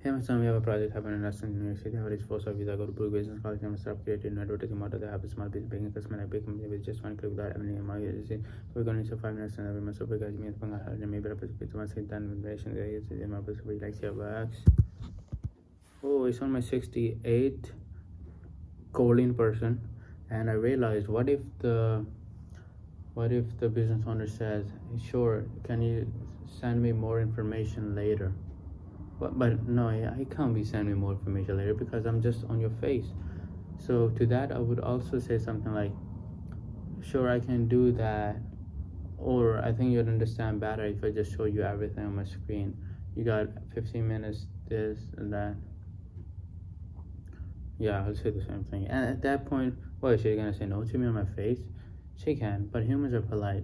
Hey Amazon, we have a project having a restaurant in New York City. Have at least 4-star reviews. I go to Brook Business College and start creating an advertising model that have a small business, bringing customer like big company with just one click without having any market agency. So we're going to serve 5 restaurants every month. So we got Jimmy Bangal Halal and maybe it'll be the ones in done remuneration. The case is on website we like see how it works. Oh, it's on my 68 calling person, and I realized what if the What if the business owner says, sure, can you send me more information later? But no, I can't be sending me more information later because I'm just on your face. So to that, I would also say something like, sure, I can do that, or I think you'd understand better if I just show you everything on my screen. You got 15 minutes, this and that. Yeah, I'll say the same thing. And at that point, what is she gonna say no to me on my face? She can, but humans are polite.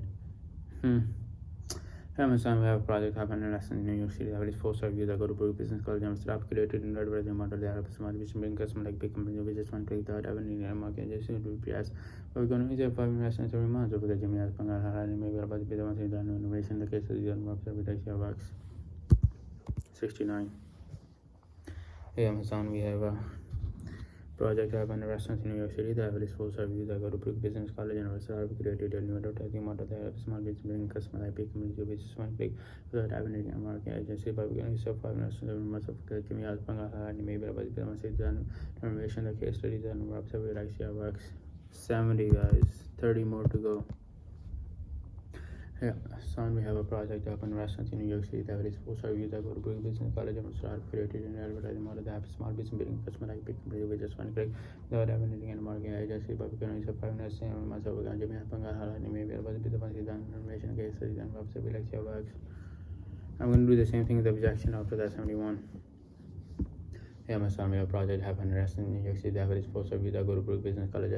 Amazon, we have a project happening in New York City. That is 4-star reviews. I go to Brook Business College. I'm staff created in the model. They have a smart vision, bring customer like big companies. We just want to click that. I haven't needed a market. Just to BPS. But we're going to use 5 investments every month. So because Jimmy has Pangal, maybe about to be the ones who done innovation. The case is the website with ICA works. 69. Hey Amazon, we have a project happened in restaurants in New York City. The average 4-star reviews. I go to Brook Business College and I've created a new advertising model. They have small business bring customer IP community which is one click without having a market agency. But we're going to serve 5 minutes every month of Jimmy Alpanga and maybe about the message and information, the case studies and website where I see our works. 70 guys, 30 more to go. Yeah, son, we have a project up in restaurants in New York City. That is 4-star reviews. I go to Brook Business College and start created an advertising model. They have a small business building customer like big company with just one click without having anything in the market agency. But we can only serve 5 minutes in months of Jimmy Alpanga and maybe about the ones done information, case studies and website where I see our works. I'm going to do the same thing with the objection after that. 71. Yeah, my son, we have a project happened in restaurants in New York City. That is 4-star reviews. I go to Brook Business College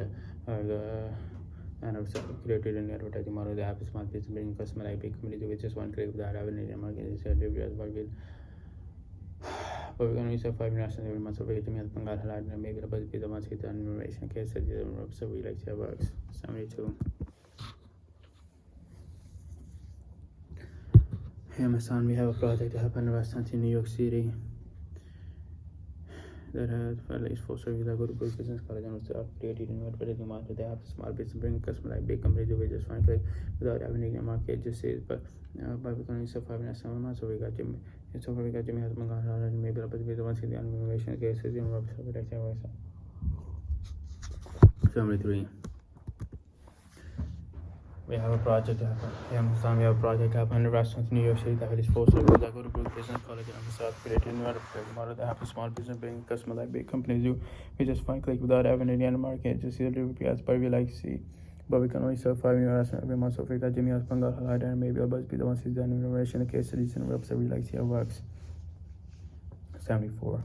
and I've created an advertising model. They have a small business bringing customer like big companies with just one click without having any marketing review as well. But we're going to use 5 minutes every month. So we're going to Pangal Halad and maybe about the ones with the information case studies and website we like to works. 72. Hey, my son, we have a project that happened in restaurants in New York City. That has at least 4-star reviews. I go to Brook Business College and also created an advertising model. They have a small business bring customer like big companies with just one click without having a market just says but we're going to use 5 minutes every month. So we got Jimmy. It's over. We got Jimmy has been and maybe about the ones in the animation cases in website with ICA. 73. We have a project happened. Amazon, we have a project happened in restaurants in New York City. That is 4-star reviews. I go to Brook Business College and I'm start creating new advertising model. They have a small business bringing customer like big companies do. We just one click without having any market. Just see the reviews, but we like to see. But we can only serve 5 new restaurants every month. So if we got Jimmy has Pangal Halad and maybe I'll be the ones who's done innovation, the case studies and website we like to see how it works. 74.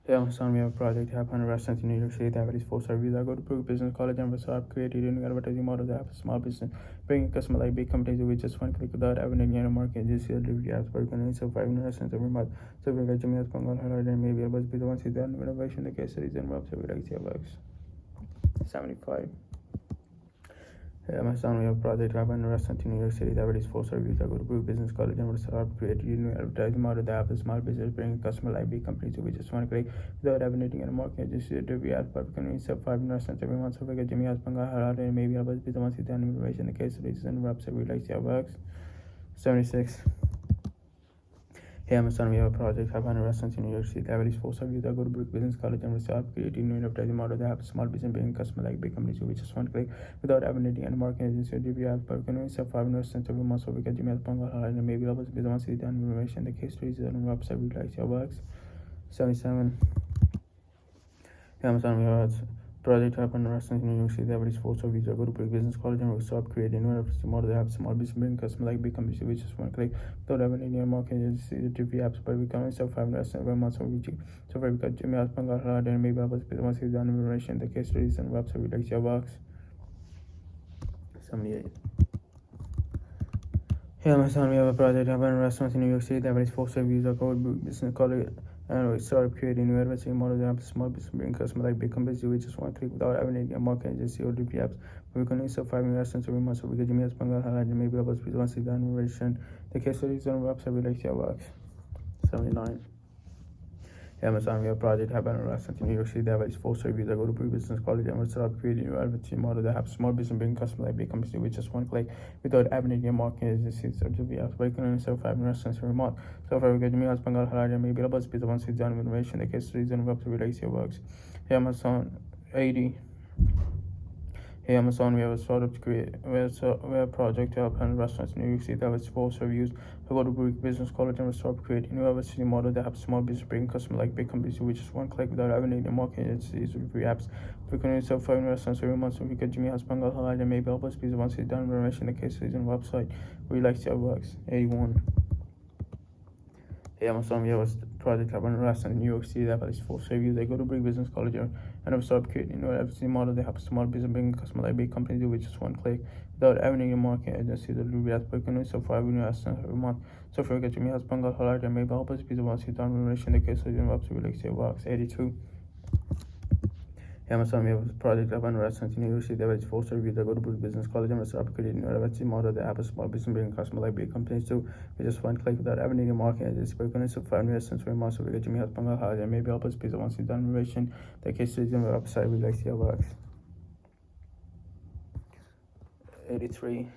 Yeah, Amazon, we have a project happened in restaurants in New York City. That is 4-star reviews. I go to Brook Business College and I've created a new advertising model. They have a small business bringing customer like big companies with just one click without having any market. Just see the review apps, but we can only serve 5 new restaurants every month. So if we got Jimmy has Pangal Halad and maybe I'll be the ones who's done innovation, the case studies and website we like to see how it works. 75. Amazon, we have a project happened in a restaurant in New York City. That is 4-star reviews. I go to Brook Business College and will start creating a new advertising model. They have a small business bringing customer like big companies who just want to click without having anything in the market. Just see the review as but we can only serve 5 restaurants every month. So we get Jimmy has Pangal Halad and maybe I'll be the ones who done innovation, the case studies and website we like to see how it works. 76. Hey Amazon, we have a project happened in restaurants in New York City. That is 4-star reviews. I go to Brook Business College and will start creating a new advertising model. They have a small business bringing customer like big companies who just want to click without having anything in the market. Just see the review as but we can only serve 5 restaurants every month. So we get Jimmy has Pangal Halad and maybe I'll be the ones who done innovation, the case studies and website we like to see how it works. 77. Amazon, we have a project happened in restaurants in New York City. That is 4-star reviews. I go to Brook Business College and will start creating a new advertising model. They have small business bringing customer like big companies which just want to click without having any market. Just see the review apps, but we can only serve 5 restaurants every month. So we got Jimmy has Pangal Halad and maybe I'll be the ones who's done innovation, the case studies and website we like to see how it works. 78. Hey Amazon, we have a project happened in restaurants in New York City. That is 4-star reviews. I go to Brook Business College and we start creating new advertising model. They have small business bringing customer like big companies who just want to click without having any market. Just see all the apps. But we can only serve 5 restaurants every month. So we get Jimmy has Pangal Halad and maybe I'll be the ones who's done innovation, the case studies and website we like to see how it works. 79. Amazon, we have a project happened in restaurants in New York City. That is 4-star reviews. I go to Brook Business College and we start creating new advertising model. They have small business bringing customer like big companies with just one click without having any market. Just see the review apps. But we can only serve 5 restaurants every month. So far we get Jimmy has Pangal Halad and maybe I'll be the ones who's done innovation, the case studies and website we like to see how it works. Amazon, 80. Hey Amazon, we have a startup to create we have a project to help handle restaurants in New York City that has false reviews. We go to Brick Business College and we start creating a new advertising model that helps small business bring customers like big companies with just one click without having any marketing agencies or free apps. We can only sell 5 restaurants every month, so we get Jimmy House Bengal Halal and maybe help us because once it's done, we're mentioning the case studies on the website. We like to see how it works. 81. Hey Amazon, we have a project happening in restaurant in New York City that has false reviews. They go to Brick Business College and we start creating a new advertising model that helps small business bring customers like big companies do with just one click without having any marketing agency to do that. We can only sell 5 new restaurants every month. So if we get Jimmy House Bengal Halal and maybe help us because once it's done, we're mentioning the case studies on the website. We like to see how it works. 82. Amazon, we have a project up on restaurants in New York City that has false reviews. That go to Brick Business College and we start creating a new advertising model that helps small business bring customers like big companies too. We just one click without having any marketing agency. We're going to 5 new restaurants every month. So we get Jimmy House Bengal Halal and maybe help us because once it's done, we're mentioning the case studies on the website. We like to see how it works. 83.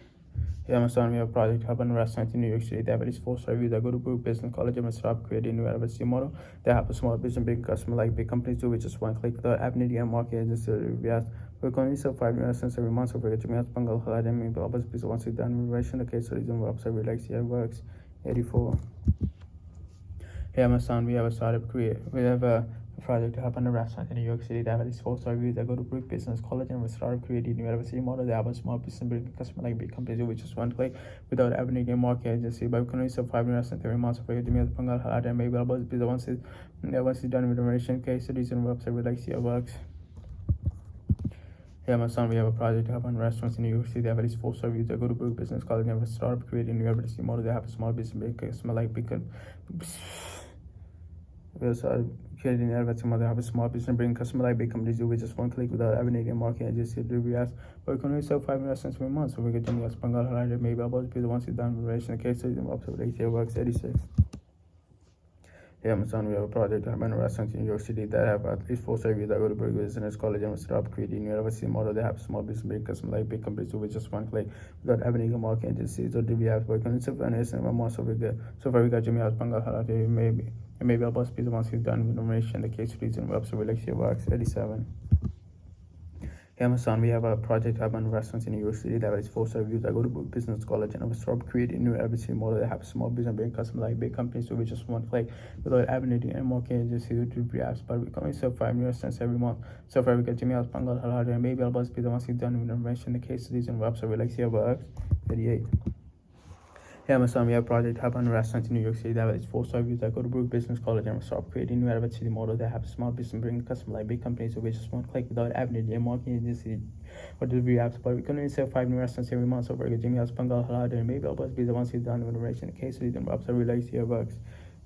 Here Amazon, we have a project hub and restaurant in New York City that has false reviews. That go to Brook Business College and start creating a new advertising model that helps small business big customer like big companies do with just one click without having any marketing agency reviews. We're going to sell 5 new restaurants every month, so we're going to Bengal Halal and maybe help us because once it's done, we're mentioning the case studies on the website. We like to see how it works. 84. Here Amazon, we have a startup we have a project to help on a restaurant in New York City that has false reviews. That go to Brick Business College and we start creating new advertising model that helps small business bring customer like big companies with just one click without having any market agency. But we can only sell 5 new restaurants every month, so we're going to Bengal Halal and maybe help us because once it's done with the information case studies and website, we like to see how it works. Here Amazon, we have a project to help on restaurants in New York City that have false reviews. That go to Brook Business College and we start creating new advertising model that helps small business bring customer like big we started creating an advertising model that helps small business bring customer like big companies do with just one click without having any marketing agency to reviews. But we can only sell 5 restaurants per month, so we're going to Bengal Halal maybe about because once it's done, we're the case studies and website. Like it works. 86. Here Amazon, we have a project to have a restaurant in New York City that have at least 4 reviews. That go to Brick Business College and we start creating new advertising model that helps small business bring customer like big companies do with just one click without having any marketing agencies or reviews. But we can only sell 5 restaurants per month, so far we got Jimmy House Bengal Halal maybe our boss piece once he's done with information, the case studies and website. We like to see how it works. 87. Amazon, we have a project hub and restaurants in New York City that has 4 reviews. I go to Business College and I start creating new advertising model that helps small business bring customers like big companies so we just one click without having any marketing agency to do apps. But we can only sell 5 new restaurants every month. So far we got Jimmy House Bengal Halal and maybe our boss piece once he's done with information, the case studies and website. We like to see how it works. 88. Amazon, we have a project hub and restaurants in New York City that has 4 reviews. That go to Brook Business College and we start creating new advertising model that helps small business bring customers like big companies so we just one click without having any marketing agency or delivery apps. But we can only sell 5 new restaurants every month, so we're Jimmy House Bengal Halal and maybe help us be the ones who's done with information, the case studies and website. We like to see how it works.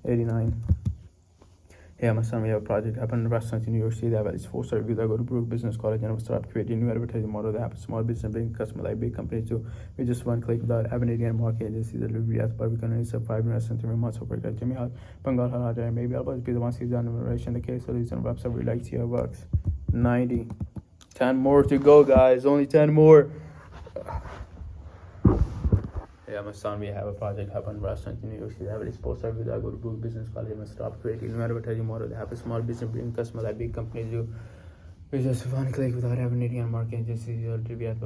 89. Hey Amazon, we have a project happening in restaurants in New York City that has 4 reviews. I go to Brook Business College and we start creating new advertising model that helps small business bring customers like big companies too. We just one click without having any marketing agency delivery apps. But we can only sell 5 new restaurants every month, so we're Jimmy House Bengal Halal and maybe help us be the ones who's done information, the case studies and website. We like to see how it works. 90. 10 more to go, guys. Only 10 more. Hey Amazon, we have a project hub and restaurant in New York City that has 4 reviews. I go to Brook Business College and start creating new advertising model that helps small business bring customers like big companies do. We just one click without having any marketing agency or reviews.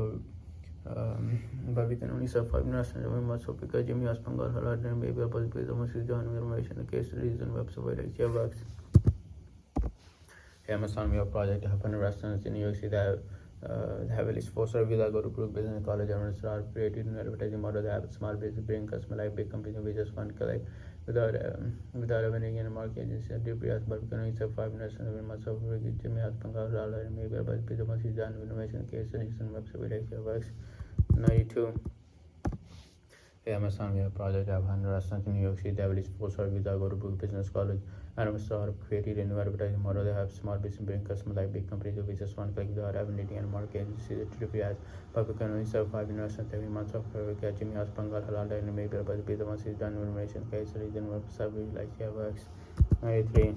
But we can only sell 5 restaurants every month, so because Jimmy House Bengal Halal and maybe about the the most is done with information, the case studies and website. Where like it works. Hey Amazon, we have a project hub and restaurants in New York City that have at least 4 reviews. I go to Brook Business College and start creating an advertising model that helps small business bring customers like big companies we just one click without having any marketing agency or reviews. But we can only sell 5 restaurants every month, so we get Jimmy House Bengal Halal and maybe about the once is done with information, case studies and website. Where like it works. 92. Hey Amazon, we have a project hub and restaurants in New York City that has 4 reviews. I go to Brook Business College and we start creating a new advertising model that helps small business bring customers like big companies who just one click without having any marketing agency to reviews. But we can only sell 5 restaurants every month, so we get Jimmy House Bengal Halal and maybe about the once is done with information, case studies and website. We like it works. 93.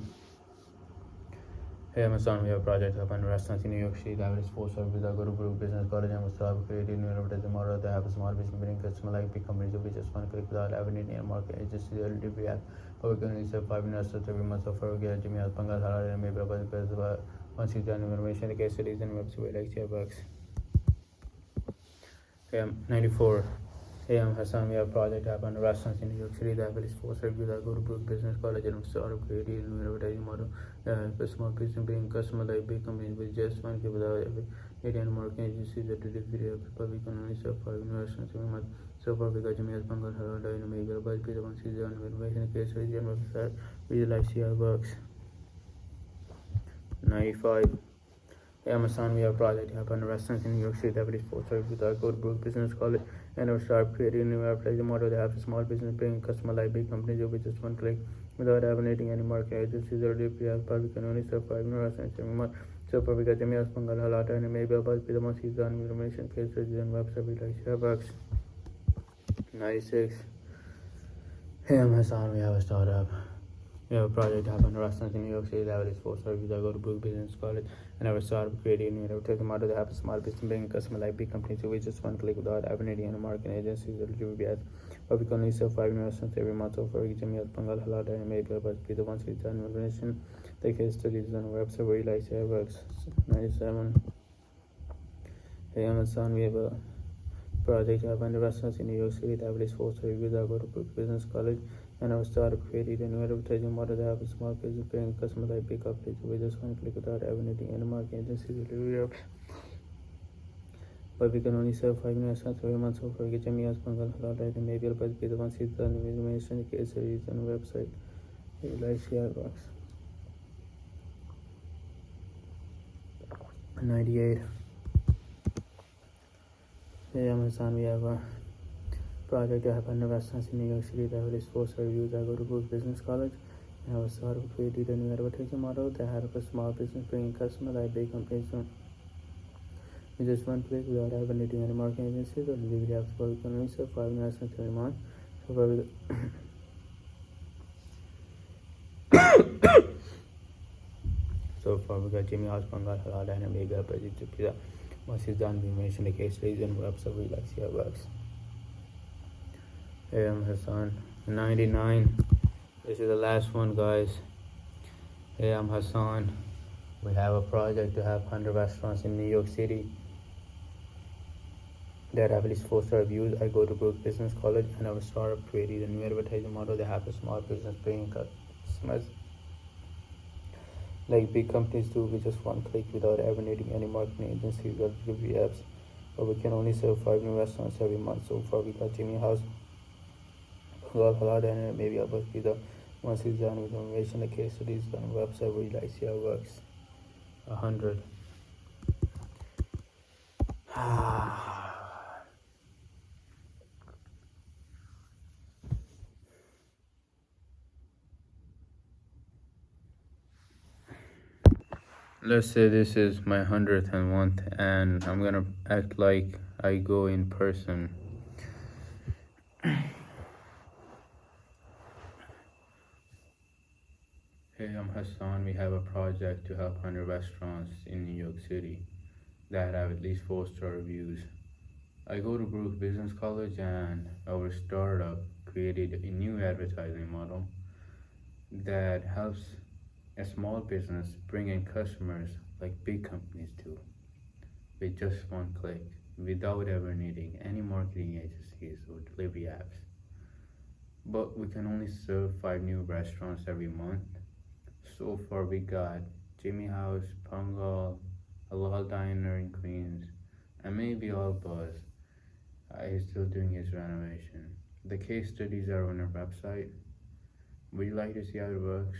Hey Amazon, we have a project hub and restaurants in New York City that has 4 reviews. I go to Brook Business College and we start creating new advertising model that helps small business bring customers like big companies who just one click without having any marketing agency or reviews. But we can only sell 5 restaurants every month, so we get Jimmy House Bengal Halal and maybe about because once you done with information, the case studies and website. Like it works. 94. Hey, I'm Hassan. We have a project app on restaurants in New York City that will force reviews. I go to Brook Business College and start of creating a new advertising model. A small business being customer like big companies with just one key without media and marketing agencies that did video, but we can only serve 5 restaurants every month. So far, we got Jimmy as Bangal, Harada, and Maybe, but Peter one season, innovation, case studies, and website. We like see how it works. 95. Amazon, we have a project happened restaurants in New York City that will force with our Code Brook Business College and our start creating a new advertising model that have a small business bringing customer like big companies with just one click without abandoning any market agencies or DPS, but we can only serve 5 restaurants every month. So far we got Jimmy Aspangal Halata and maybe about the one season information case studies and website we like share works. 96. Hey, I'm Hassan, we have a startup. We have a project happened restaurants in New York City that is for service. I go to Brook Business College and I will start creating new advertising model that have a small business bringing customer like big companies with just one click without abandoning any marketing agencies or GBS. But we can only serve 5 restaurants every month. So for Jimmy Pangal Halada and maybe about be the ones with done information. The case studies on the website where you like share works. 97. Hey, Amazon, we have a project happened restaurants in New York City that is for service. I go to Brook Business College and I started creating a new advertising model that have a small business paying customers like big companies with just one click without abandoning any marketing agencies or but we can only serve 5 restaurants every month. So for getting me as Pangal Halal and maybe I'll be the ones who's done the information case series on the website. Like share box. 98. Hey, Amazon, we have a project I have under restaurants in New York City that will force reviews. I go to Brook Business College and I was sort of created a new advertising model that had a small business bringing customers like big companies with just one click without abandoning any marketing agencies or delivery apps. But we can only serve 5 restaurants every month. So far we got Jimmy House Pangal Halal and Maybe Budget to Pizza. Once he's done, we mention the case studies and website we like see how it works. Hey, I'm Hassan. 99. This is the last one, guys. Hey, I'm Hassan. We have a project to have 100 restaurants in New York City that have at least 4-star reviews. I go to Brook Business College and I will start creating a new advertising model that have a small business bringing customers like big companies do with just one click without ever needing any marketing agencies or delivery apps. But we can only serve 5 restaurants every month. So far we got Jimmy House, Halal, and maybe I'll be the once he's done with information, the case studies on the website where you like see how it works. 100. Let's say this is my 101th and I'm gonna act like I go in person. Hey, I'm Hassan. We have a project to help 100 restaurants in New York City that have at least 4-star reviews. I go to Brook Business College and our startup created a new advertising model that helps a small business bring in customers like big companies do with just one click without ever needing any marketing agencies or delivery apps. But we can only serve 5 new restaurants every month. So far we got Jimmy House, Pungal, Halal Diner in Queens, and maybe All Buzz. He's still doing his renovation. The case studies are on our website. Would you like to see how it works?